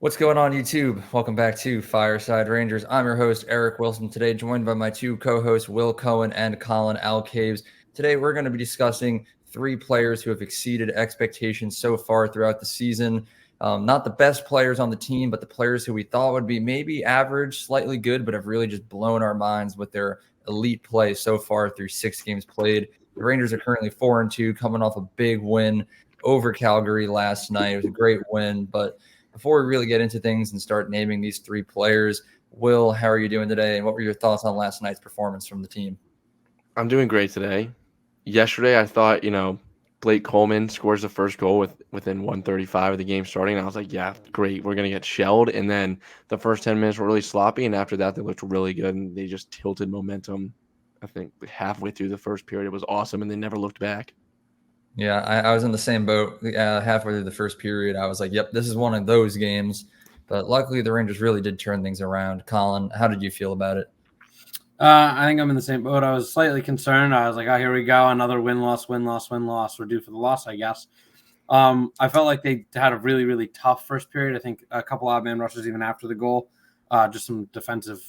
What's going on, YouTube? Welcome back to Fireside Rangers. I'm your host, Eric Wilson, today joined by my two co-hosts, Will Cohen and Colin Alcaves. Today, we're going to be discussing three players who have exceeded expectations so far throughout the season. Not the best players on the team, but the players who we thought would be maybe average, slightly good, but have really just blown our minds with their elite play so far through 6 games played. The Rangers are currently 4-2, coming off a big win over Calgary last night. It was a great win, but before we really get into things and start naming these three players, Will, how are you doing today? And what were your thoughts on last night's performance from the team? I'm doing great today. Yesterday, I thought, Blake Coleman scores the first goal within 135 of the game starting. And I was like, yeah, great. We're going to get shelled. And then the first 10 minutes were really sloppy. And after that, they looked really good. And they just tilted momentum, I think, halfway through the first period. It was awesome. And they never looked back. Yeah, I was in the same boat halfway through the first period. I was like, yep, this is one of those games. But luckily, the Rangers really did turn things around. Colin, how did you feel about it? I think I'm in the same boat. I was slightly concerned. I was like, oh, here we go. Another win-loss. We're due for the loss, I guess. I felt like they had a really, really tough first period. I think a couple odd man rushes even after the goal, just some defensive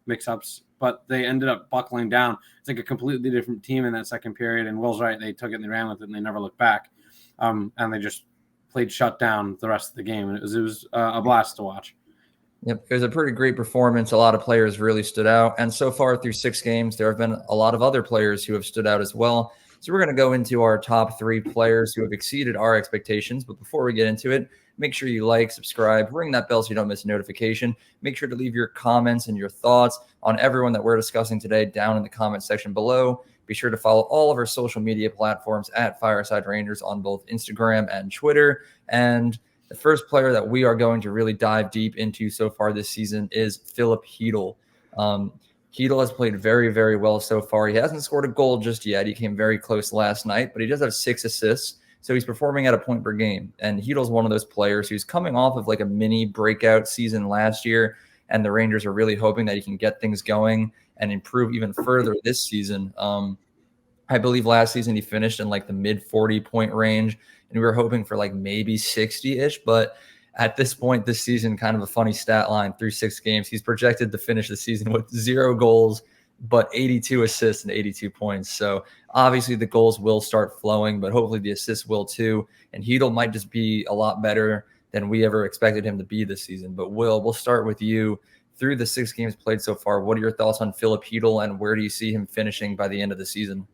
mix-ups. But they ended up buckling down. It's like a completely different team in that second period. And Will's right. They took it and they ran with it and they never looked back. And they just played shut down the rest of the game. And it was a blast to watch. Yep, it was a pretty great performance. A lot of players really stood out. And so far through 6 games, there have been a lot of other players who have stood out as well. So we're going to go into our top three players who have exceeded our expectations. But before we get into it, make sure you like, subscribe, ring that bell so you don't miss a notification. Make sure to leave your comments and your thoughts on everyone that we're discussing today down in the comment section below. Be sure to follow all of our social media platforms at Fireside Rangers on both Instagram and Twitter. And the first player that we are going to really dive deep into so far this season is Filip Chytil. Chytil has played very, very well so far. He hasn't scored a goal just yet. He came very close last night, but he does have 6 assists. So he's performing at a point per game. And Chytil's one of those players who's coming off of like a mini breakout season last year. And the Rangers are really hoping that he can get things going and improve even further this season. I believe last season he finished in like the mid 40 point range, and we were hoping for like maybe 60-ish. But at this point this season, kind of a funny stat line through 6 games, he's projected to finish the season with 0 goals, but 82 assists and 82 points. So obviously the goals will start flowing, but hopefully the assists will too. And Chytil might just be a lot better than we ever expected him to be this season. But we'll start with you. Through the 6 games played so far, what are your thoughts on Filip Chytil, and where do you see him finishing by the end of the season?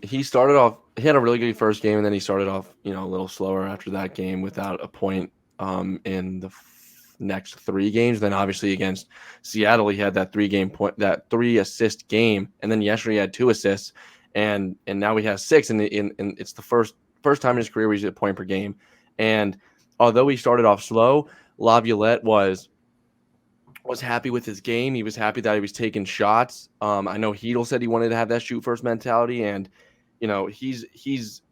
He started off. He had a really good first game, and then he started off, a little slower after that game without a point. In the next 3 games, then obviously against Seattle, he had that 3 game point, that 3 assist game, and then yesterday he had 2 assists, and now he has 6, and it's the first time in his career where he's at a point per game. And although he started off slow, Laviolette was happy with his game. He was happy that he was taking shots. I know Chytil said he wanted to have that shoot first mentality, and he's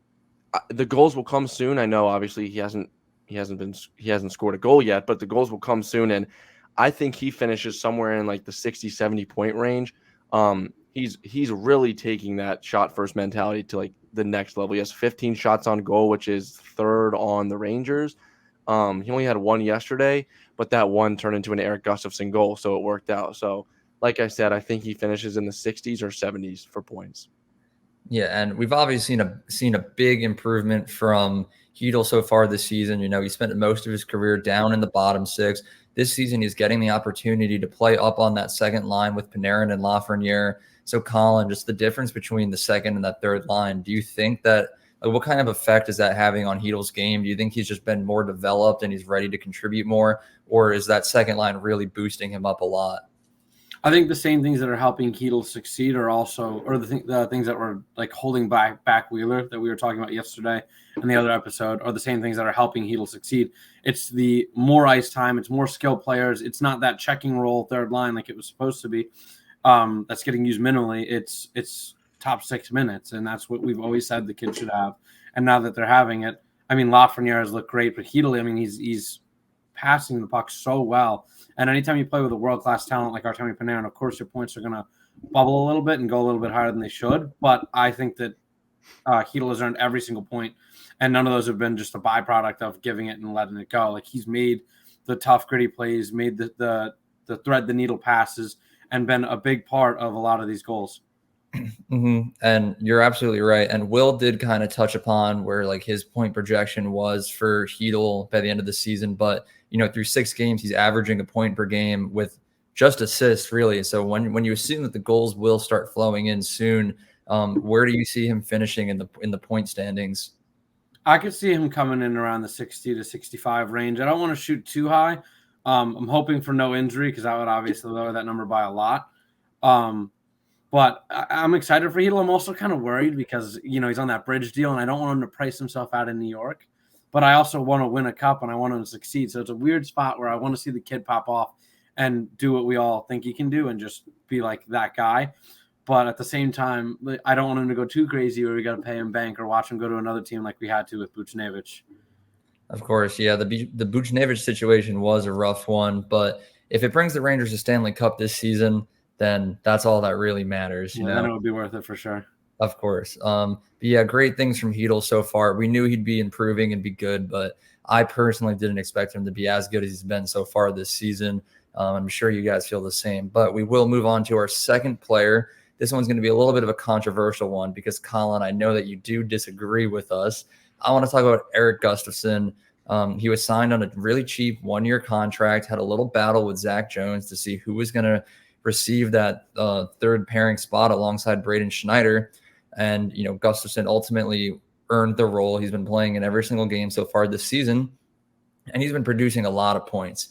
the goals will come soon. I know obviously he hasn't scored a goal yet, but the goals will come soon, and I think he finishes somewhere in like the 60-70 point range. He's really taking that shot first mentality to like the next level. He has 15 shots on goal, which is 3rd on the Rangers. He only had 1 yesterday, but that one turned into an Eric Gustafsson goal, so it worked out. So, like I said, I think he finishes in the 60s or 70s for points. Yeah, and we've obviously seen a big improvement from Chytil so far this season. He spent most of his career down in the bottom 6. This season, he's getting the opportunity to play up on that second line with Panarin and Lafreniere. So, Colin, just the difference between the second and that third line, do you think that what kind of effect is that having on Chytil's game? Do you think he's just been more developed and he's ready to contribute more, or is that second line really boosting him up a lot? I think the same things that are helping Chytil succeed are also, or the things that were like holding back Wheeler that we were talking about yesterday in the other episode, are the same things that are helping Chytil succeed. It's the more ice time, it's more skilled players. It's not that checking role third line like it was supposed to be. That's getting used minimally. It's top 6 minutes, and that's what we've always said the kids should have. And now that they're having it, I mean, Lafreniere has looked great, but Chytil, I mean, he's passing the puck so well. And anytime you play with a world-class talent like Artemi Panarin, of course your points are going to bubble a little bit and go a little bit higher than they should. But I think that Heedle has earned every single point, and none of those have been just a byproduct of giving it and letting it go. Like, he's made the tough, gritty plays, made the thread the needle passes, and been a big part of a lot of these goals. Mm-hmm. And you're absolutely right. And Will did kind of touch upon where like his point projection was for Heedle by the end of the season. But, through 6 games, he's averaging a point per game with just assists, really. So when you assume that the goals will start flowing in soon, where do you see him finishing in the point standings? I could see him coming in around the 60 to 65 range. I don't want to shoot too high. I'm hoping for no injury, because that would obviously lower that number by a lot. But I'm excited for Heedle. I'm also kind of worried because, he's on that bridge deal, and I don't want him to price himself out in New York. But I also want to win a cup, and I want him to succeed. So it's a weird spot where I want to see the kid pop off and do what we all think he can do and just be like that guy. But at the same time, I don't want him to go too crazy where we got to pay him bank or watch him go to another team like we had to with Buchnevich. Of course, yeah. The Buchnevich situation was a rough one, but if it brings the Rangers a Stanley Cup this season, then that's all that really matters. Then it would be worth it for sure. Of course. But yeah, great things from Heedle so far. We knew he'd be improving and be good, but I personally didn't expect him to be as good as he's been so far this season. I'm sure you guys feel the same, but we will move on to our second player. This one's going to be a little bit of a controversial one because, Colin, I know that you do disagree with us. I want to talk about Erik Gustafsson. He was signed on a really cheap 1-year contract, had a little battle with Zach Jones to see who was going to receive that third pairing spot alongside Braden Schneider. And, Gustafsson ultimately earned the role. He's been playing in every single game so far this season, and he's been producing a lot of points.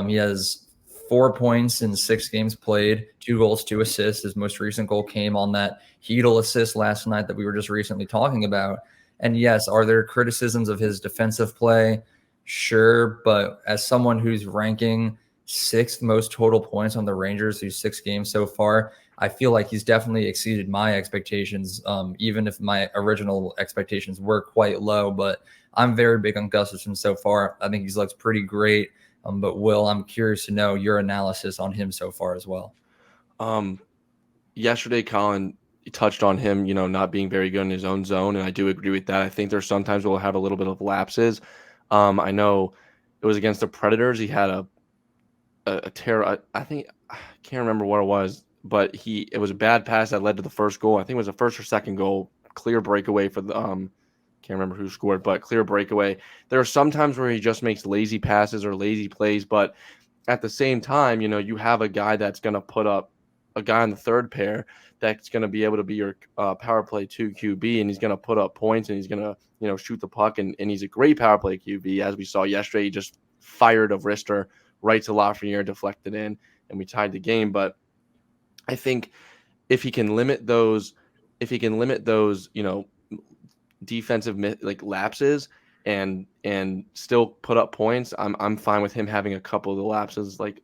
He has 4 points in 6 games played, 2 goals, 2 assists. His most recent goal came on that Heedle assist last night that we were just recently talking about. And yes, are there criticisms of his defensive play? Sure, but as someone who's ranking 6th most total points on the Rangers through 6 games so far, I feel like he's definitely exceeded my expectations, even if my original expectations were quite low. But I'm very big on Gustafsson so far. I think he's looked pretty great. But Will, I'm curious to know your analysis on him so far as well. Yesterday, Colin touched on him, not being very good in his own zone, and I do agree with that. I think there's sometimes we'll have a little bit of lapses. I know it was against the Predators. He had a terror. I think I can't remember what it was, but it was a bad pass that led to the first goal. I think it was the first or second goal. Clear breakaway for the can't remember who scored, but clear breakaway. There are some times where he just makes lazy passes or lazy plays, but at the same time, you have a guy that's going to put up a guy on the third pair that's going to be able to be your power play 2 QB, and he's going to put up points, and he's going to, shoot the puck, and he's a great power play QB. As we saw yesterday, he just fired a wrister right to Lafreniere, deflected in, and we tied the game. But I think if he can limit those, defensive lapses and still put up points, I'm fine with him having a couple of the lapses like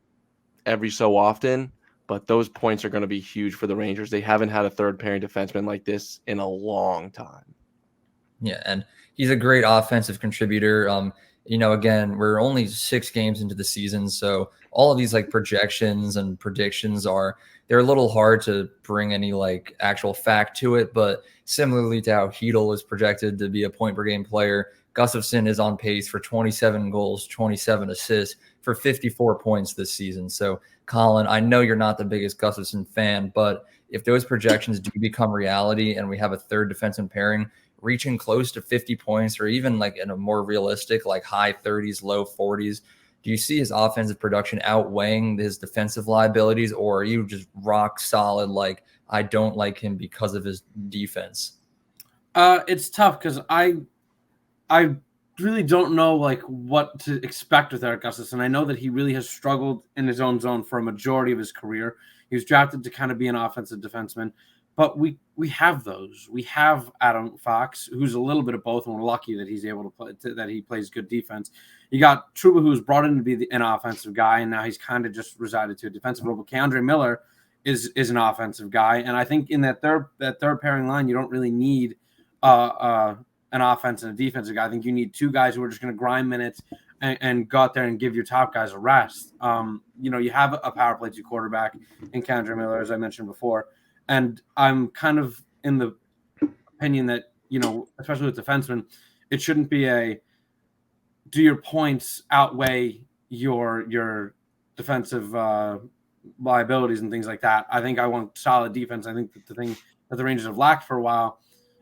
every so often. But those points are going to be huge for the Rangers. They haven't had a third pairing defenseman like this in a long time. Yeah, and he's a great offensive contributor. Again, we're only 6 games into the season, so all of these like projections and predictions they're a little hard to bring any like actual fact to it. But similarly to how Heedle is projected to be a point per game player, Gustafsson is on pace for 27 goals, 27 assists for 54 points this season. So, Colin, I know you're not the biggest Gustafsson fan, but if those projections do become reality and we have a third defenseman pairing reaching close to 50 points, or even like in a more realistic, like high 30s, low 40s, do you see his offensive production outweighing his defensive liabilities, or are you just rock solid like I don't like him because of his defense? It's tough because I really don't know like what to expect with Erik Gustafsson. I know that he really has struggled in his own zone for a majority of his career. He was drafted to kind of be an offensive defenseman, but we have those. We have Adam Fox, who's a little bit of both, and we're lucky that he's able to play, that he plays good defense. You got Trouba, who's brought in to be an offensive guy, and now he's kind of just resided to a defensive role. But K'Andre Miller is an offensive guy, and I think in that third pairing line, you don't really need an offense and a defensive guy. I think you need 2 guys who are just going to grind minutes and go out there and give your top guys a rest. You have a power play 2 quarterback in K'Andre Miller, as I mentioned before. And I'm kind of in the opinion that especially with defensemen, it shouldn't be do your points outweigh your defensive liabilities and things like that. I think I want solid defense. I think that the thing that the Rangers have lacked for a while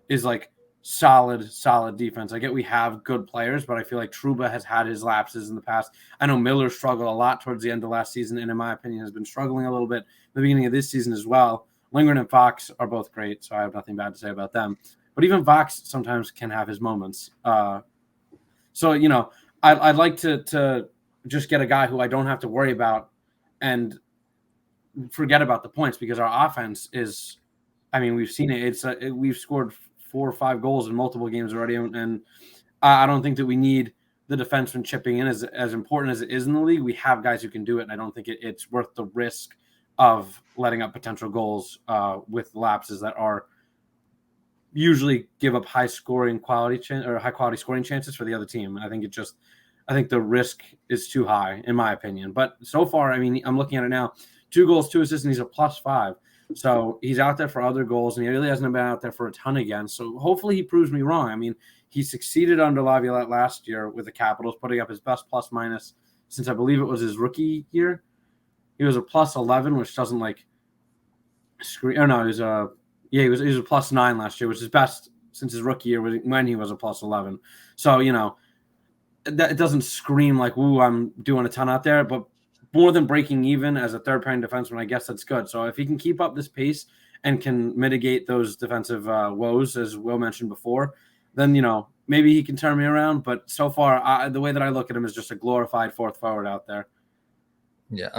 is like solid defense. I get we have good players, but I feel like Trouba has had his lapses in the past. I know Miller struggled a lot towards the end of last season, and in my opinion has been struggling a little bit at the beginning of this season as well. Lindgren and Fox are both great, so I have nothing bad to say about them. But even Fox sometimes can have his moments. So, I'd like to just get a guy who I don't have to worry about and forget about the points, because our offense is, we've seen it. We've scored 4 or 5 goals in multiple games already, and I don't think that we need the defenseman chipping in as important as it is in the league. We have guys who can do it, and I don't think it's worth the risk of letting up potential goals with lapses that are usually give up high quality scoring chances for the other team. I think the risk is too high, in my opinion. But so far, I'm looking at it now: 2 goals, 2 assists, and he's a +5. So he's out there for other goals, and he really hasn't been out there for a ton again. So hopefully he proves me wrong. He succeeded under Laviolette last year with the Capitals, putting up his best plus-minus since I believe it was his rookie year. He was a +11, which doesn't scream. Oh no, he was a +9 last year, which is best since his rookie year when he was a +11. So that it doesn't scream like, "Ooh, I'm doing a ton out there," but more than breaking even as a third pairing defenseman, I guess that's good. So if he can keep up this pace and can mitigate those defensive woes, as Will mentioned before, then maybe he can turn me around. But so far, the way that I look at him is just a glorified 4th forward out there. Yeah,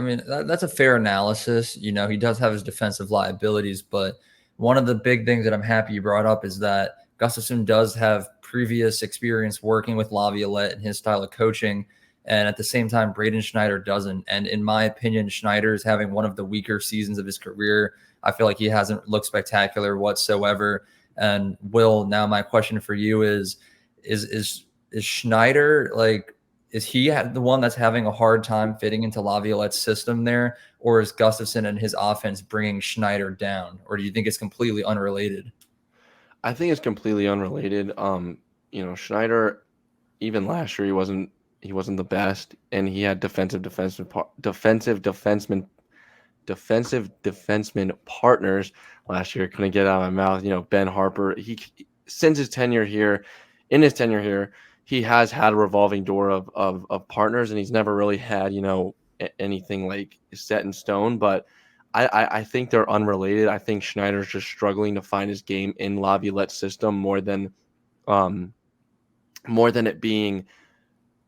that's a fair analysis. He does have his defensive liabilities, but one of the big things that I'm happy you brought up is that Gustafsson does have previous experience working with Laviolette and his style of coaching. And at the same time, Braden Schneider doesn't. And in my opinion, Schneider is having one of the weaker seasons of his career. I feel like he hasn't looked spectacular whatsoever. And Will, now my question for you is Schneider, is he the one that's having a hard time fitting into Laviolette's system there? Or is Gustafsson and his offense bringing Schneider down? Or do you think it's completely unrelated? I think it's completely unrelated. Schneider, even last year, he wasn't the best, and he had defensive defenseman partners last year. Couldn't get out of my mouth. Ben Harper. In his tenure here, he has had a revolving door of partners, and he's never really had anything set in stone. But I think they're unrelated. I think Schneider's just struggling to find his game in Laviolette's system more than it being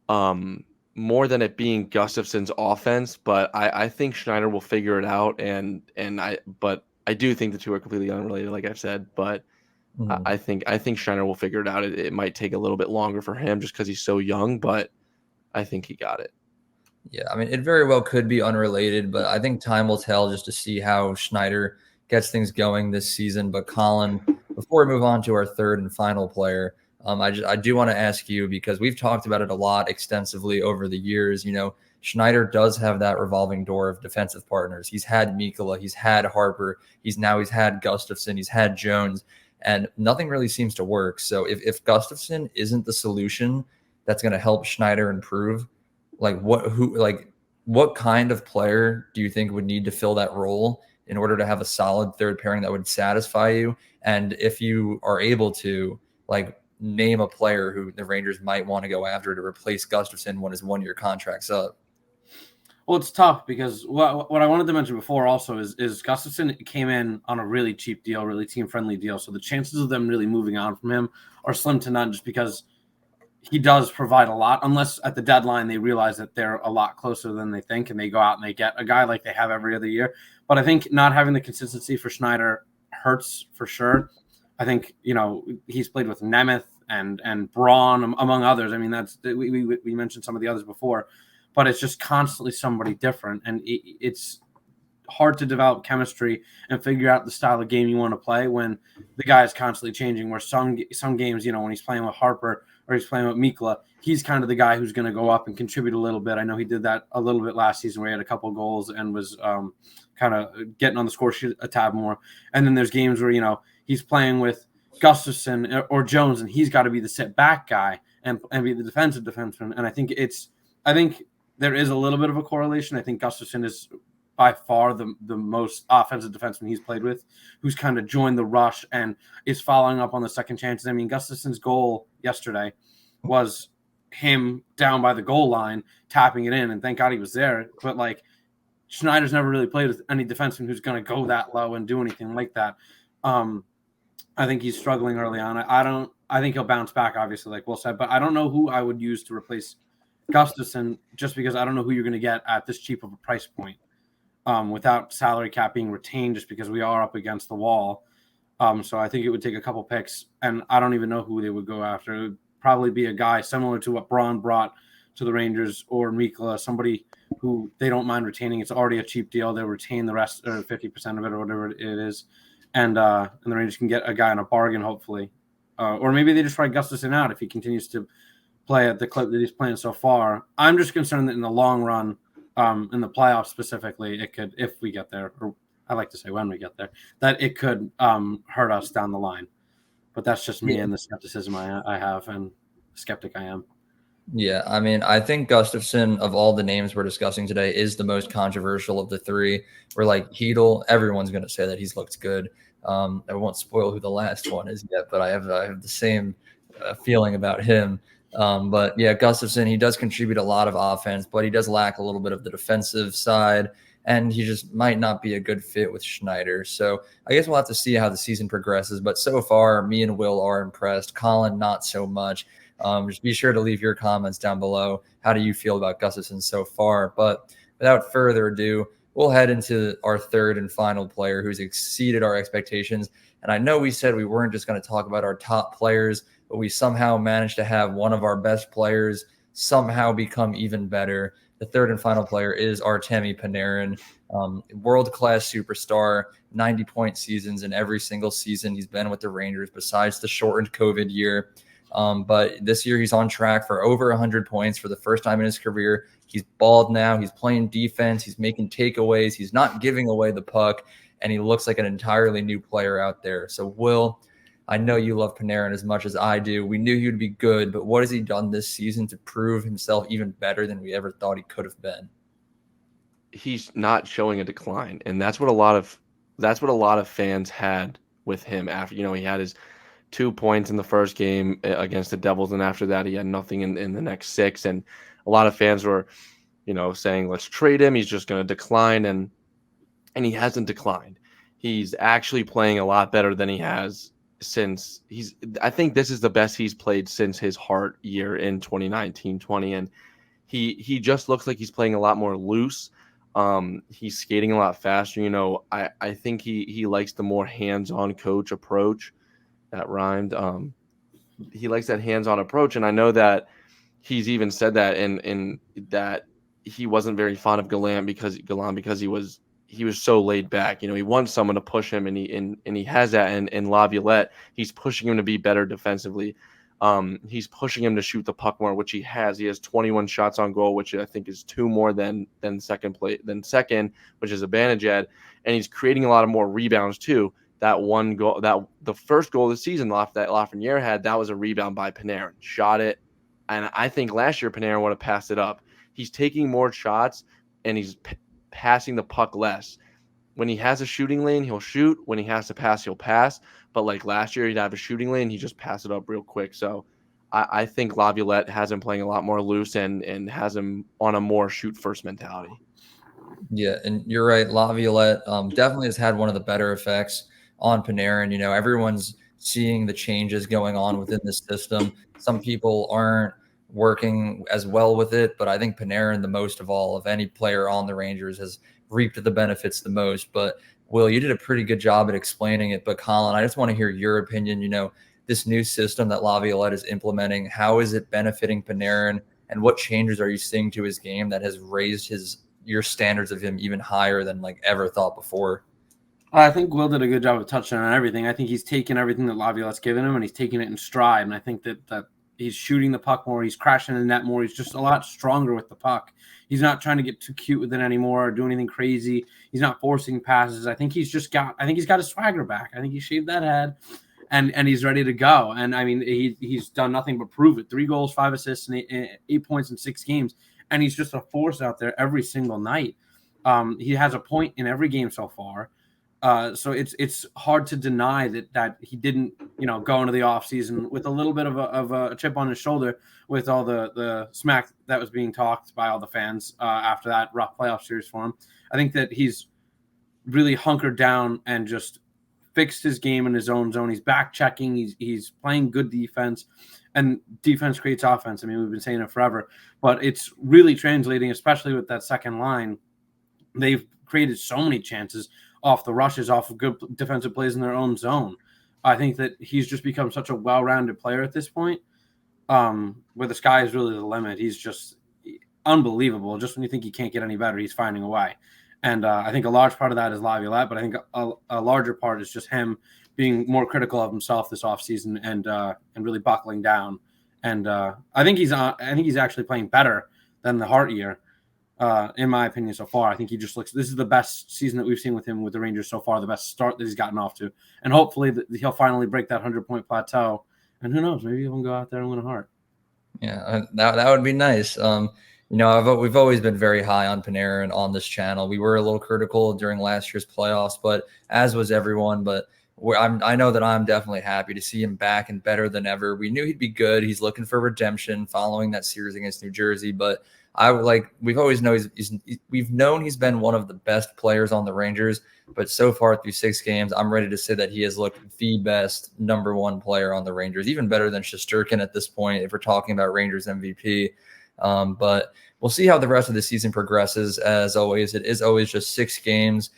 Gustafsson's offense. But I think Schneider will figure it out, but I do think the two are completely unrelated, like I've said. But I think Schneider will figure it out. It might take a little bit longer for him just because he's so young, but I think he got it. Yeah, it very well could be unrelated, but I think time will tell just to see how Schneider gets things going this season. But Colin, before we move on to our third and final player, I do want to ask you, because we've talked about it a lot extensively over the years. Schneider does have that revolving door of defensive partners. He's had Mikkola, he's had Harper, he's had Gustafsson, he's had Jones, and nothing really seems to work. So if Gustafsson isn't the solution that's going to help Schneider improve, what kind of player do you think would need to fill that role in order to have a solid third pairing that would satisfy you? And if you are able to name a player who the Rangers might want to go after to replace Gustafsson when his 1-year contract's up. Well, it's tough because what I wanted to mention before also is Gustafsson came in on a really cheap deal, really team-friendly deal. So the chances of them really moving on from him are slim to none, just because he does provide a lot, unless at the deadline they realize that they're a lot closer than they think and they go out and they get a guy like they have every other year. But I think not having the consistency for Schneider hurts for sure. I think, he's played with Nemeth and Braun, among others. We mentioned some of the others before, but it's just constantly somebody different. And it's hard to develop chemistry and figure out the style of game you want to play when the guy is constantly changing, where some games, when he's playing with Harper or he's playing with Mikkola, he's kind of the guy who's going to go up and contribute a little bit. I know he did that a little bit last season where he had a couple of goals and was kind of getting on the score sheet a tab more. And then there's games where, he's playing with Gustafson or Jones, and he's got to be the sit back guy and be the defensive defenseman. And I think there is a little bit of a correlation. I think Gustafson is by far the most offensive defenseman he's played with, who's kind of joined the rush and is following up on the second chances. I mean, Gustafson's goal yesterday was him down by the goal line, tapping it in, and thank God he was there. But like, Schneider's never really played with any defenseman who's going to go that low and do anything like that. I think he's struggling early on. I think he'll bounce back, obviously, like Will said, but I don't know who I would use to replace Gustafson, just because I don't know who you're going to get at this cheap of a price point, without salary cap being retained, just because we are up against the wall. So I think it would take a couple picks, and I don't even know who they would go after. It would probably be a guy similar to what Braun brought to the Rangers, or Mikla, somebody who they don't mind retaining. It's already a cheap deal. They'll retain the rest, or 50% of it, or whatever it is. And the Rangers can get a guy on a bargain, hopefully. Or maybe they just try Gustafson out if he continues to play at the clip that he's playing so far. I'm just concerned that in the long run, in the playoffs specifically, it could, if we get there, or I like to say when we get there, that it could hurt us down the line. But that's just me and the skepticism I have, and skeptic I am. Yeah, I mean, I think Gustafson, of all the names we're discussing today, is the most controversial of the three. We're like Hedel, everyone's going to say that he's looked good. I won't spoil who the last one is yet, but I have the same feeling about him. But yeah, Gustafson, he does contribute a lot of offense, but he does lack a little bit of the defensive side, and he just might not be a good fit with Schneider. So I guess we'll have to see how the season progresses. But so far, me and Will are impressed. Colin, not so much. Just be sure to leave your comments down below. How do you feel about Gustafson so far? But without further ado, we'll head into our third and final player who's exceeded our expectations. And I know we said we weren't just going to talk about our top players, but we somehow managed to have one of our best players somehow become even better. The third and final player is Artemi Panarin, world-class superstar, 90-point seasons in every single season he's been with the Rangers besides the shortened COVID year. But this year he's on track for over 100 points for the first time in his career. He's balled now. He's playing defense. He's making takeaways. He's not giving away the puck, and he looks like an entirely new player out there. So, Will, I know you love Panarin as much as I do. We knew he would be good, but what has he done this season to prove himself even better than we ever thought he could have been? He's not showing a decline, and that's what a lot of fans had with him after, he had his 2 points in the first game against the Devils, and after that he had nothing in the next 6. And a lot of fans were, saying, let's trade him. He's just going to decline, and he hasn't declined. He's actually playing a lot better than he has since I think this is the best he's played since his Hart year in 2019-20, and he just looks like he's playing a lot more loose. He's skating a lot faster. I think he likes the more hands-on coach approach. That rhymed. He likes that hands-on approach, and I know that he's even said that in that he wasn't very fond of Gallant because he was so laid back. He wants someone to push him, and he has that. And in Laviolette, he's pushing him to be better defensively. He's pushing him to shoot the puck more, which he has. He has 21 shots on goal, which I think is 2 more than second, which is a Banajed, and he's creating a lot of more rebounds too. That one goal, the first goal of the season that Lafreniere had, that was a rebound by Panarin. Shot it, and I think last year Panarin would have passed it up. He's taking more shots, and he's passing the puck less. When he has a shooting lane, he'll shoot. When he has to pass, he'll pass. But like last year, he'd have a shooting lane, he just pass it up real quick. So I think Laviolette has him playing a lot more loose and has him on a more shoot-first mentality. Yeah, and you're right. Laviolette definitely has had one of the better effects on Panarin. Everyone's seeing the changes going on within the system. Some people aren't working as well with it, but I think Panarin, the most of all of any player on the Rangers, has reaped the benefits the most. But Will, you did a pretty good job at explaining it. But Colin, I just want to hear your opinion. This new system that Laviolette is implementing, how is it benefiting Panarin, and what changes are you seeing to his game that has raised your standards of him even higher than ever thought before? I think Will did a good job of touching on everything. I think he's taken everything that Laviolette's given him, and he's taking it in stride. And I think that he's shooting the puck more. He's crashing the net more. He's just a lot stronger with the puck. He's not trying to get too cute with it anymore or do anything crazy. He's not forcing passes. I think he's got his swagger back. I think he shaved that head, and he's ready to go. And I mean, he's done nothing but prove it. 3 goals, 5 assists, and 8 points in 6 games, and he's just a force out there every single night. He has a point in every game so far. So it's hard to deny that he didn't, go into the offseason with a little bit of a chip on his shoulder with all the smack that was being talked by all the fans after that rough playoff series for him. I think that he's really hunkered down and just fixed his game in his own zone. He's back checking. He's playing good defense, and defense creates offense. I mean, we've been saying it forever, but it's really translating, especially with that second line. They've created so many chances off the rushes, off of good defensive plays in their own zone. I think that he's just become such a well-rounded player at this point, where the sky is really the limit. He's just unbelievable. Just when you think he can't get any better, he's finding a way. And I think a large part of that is Laviolette, but I think a larger part is just him being more critical of himself this offseason and really buckling down. And I think he's actually playing better than the Hart year. In my opinion, so far. I think he just looks. This is the best season that we've seen with him with the Rangers so far. The best start that he's gotten off to, and hopefully he'll finally break that 100-point plateau. And who knows? Maybe he'll go out there and win a Hart. Yeah, that would be nice. We've always been very high on Panarin on this channel. We were a little critical during last year's playoffs, but as was everyone. But I know that I'm definitely happy to see him back and better than ever. We knew he'd be good. He's looking for redemption following that series against New Jersey, but we've always known we've known he's been one of the best players on the Rangers, but so far through 6 games, I'm ready to say that he has looked the best number 1 player on the Rangers, even better than Shesterkin at this point if we're talking about Rangers MVP. But we'll see how the rest of the season progresses. As always, it is always just 6 games.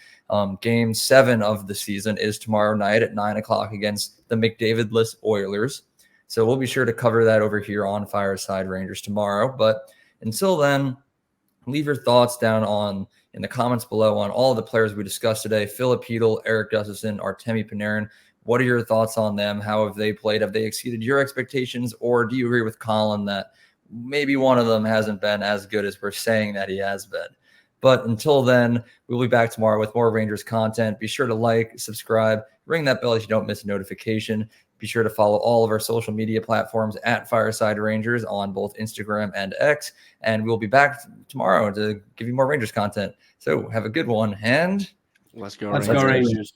Game 7 of the season is tomorrow night at 9:00 against the McDavid-less Oilers. So we'll be sure to cover that over here on Fireside Rangers tomorrow. But until then, leave your thoughts down in the comments below on all of the players we discussed today. Philip Hedl, Eric Gustafsson, Artemi Panarin. What are your thoughts on them? How have they played? Have they exceeded your expectations? Or do you agree with Colin that maybe one of them hasn't been as good as we're saying that he has been? But until then, we'll be back tomorrow with more Rangers content. Be sure to like, subscribe, ring that bell so you don't miss a notification. Be sure to follow all of our social media platforms at Fireside Rangers on both Instagram and X. And we'll be back tomorrow to give you more Rangers content. So have a good one. And let's go Rangers.